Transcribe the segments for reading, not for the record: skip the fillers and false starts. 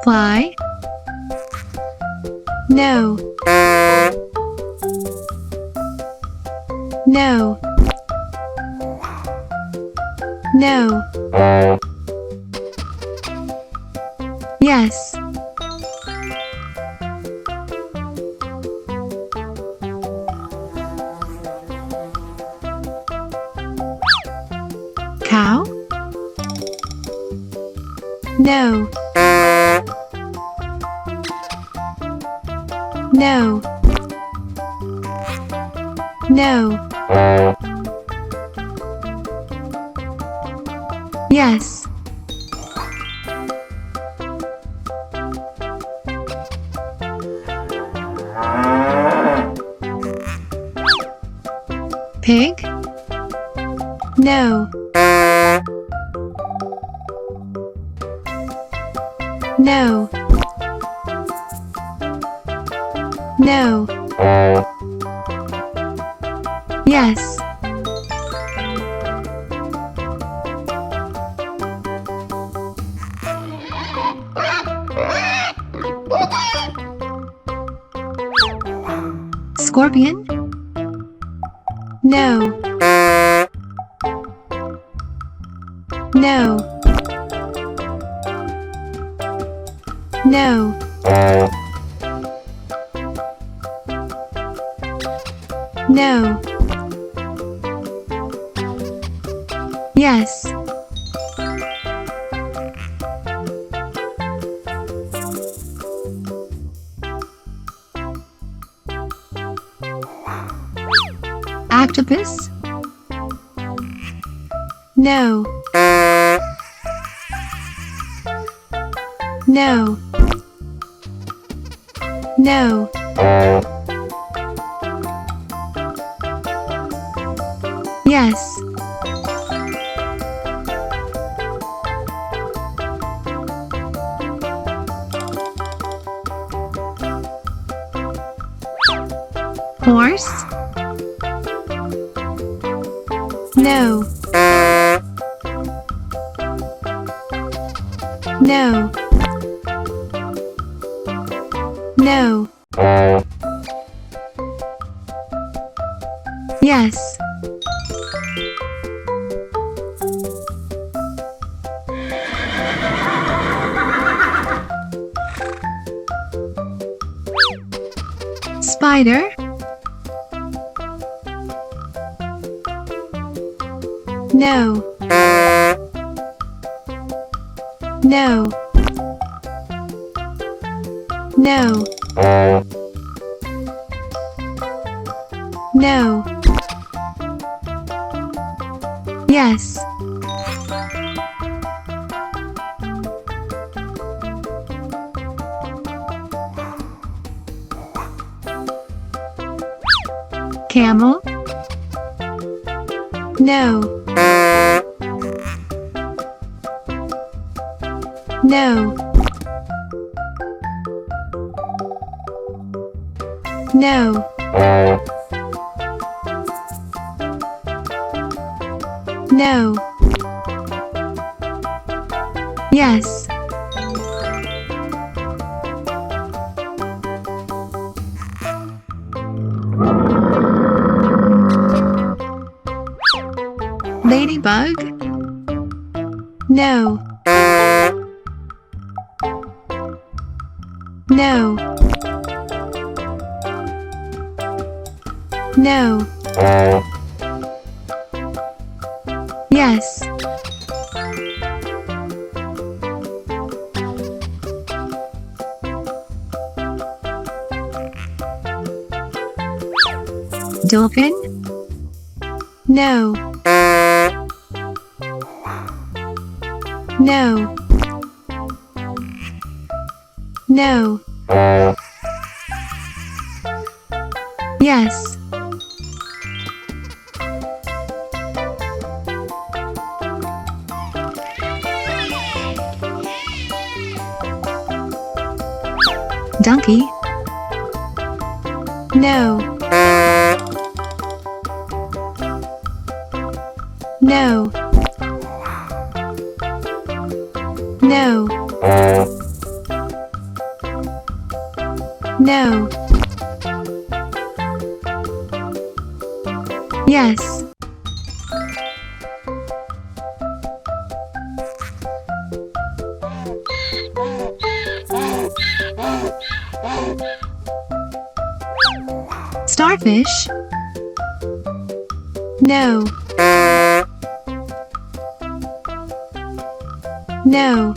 Fly. No. No. No. Yes. Cow. No. No. No. Yes. Pig? No. No. No. Yes. Scorpion? No. No. No. No. Yes. Octopus? No. No. No. Yes. Horse? No. No. No. Yes. Spider? No. No. No. No. Yes. Camel? No. No. No. No. Yes. Ladybug? No. No. No. Yes. Dolphin? No. No. No. Yes. Donkey? No. No. No. No. Yes. Starfish? No. No.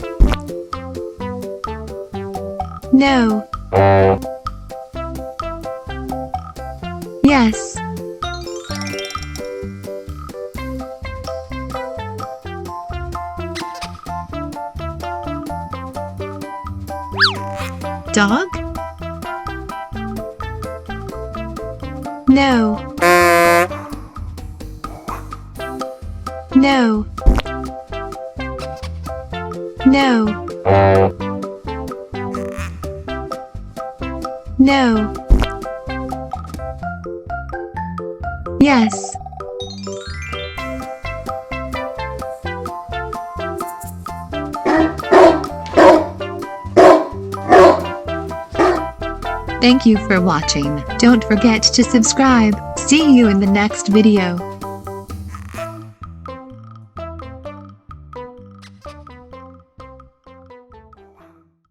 No. Yes. Dog? No. No. No. No. Yes. Thank you for watching. Don't forget to subscribe. See you in the next video.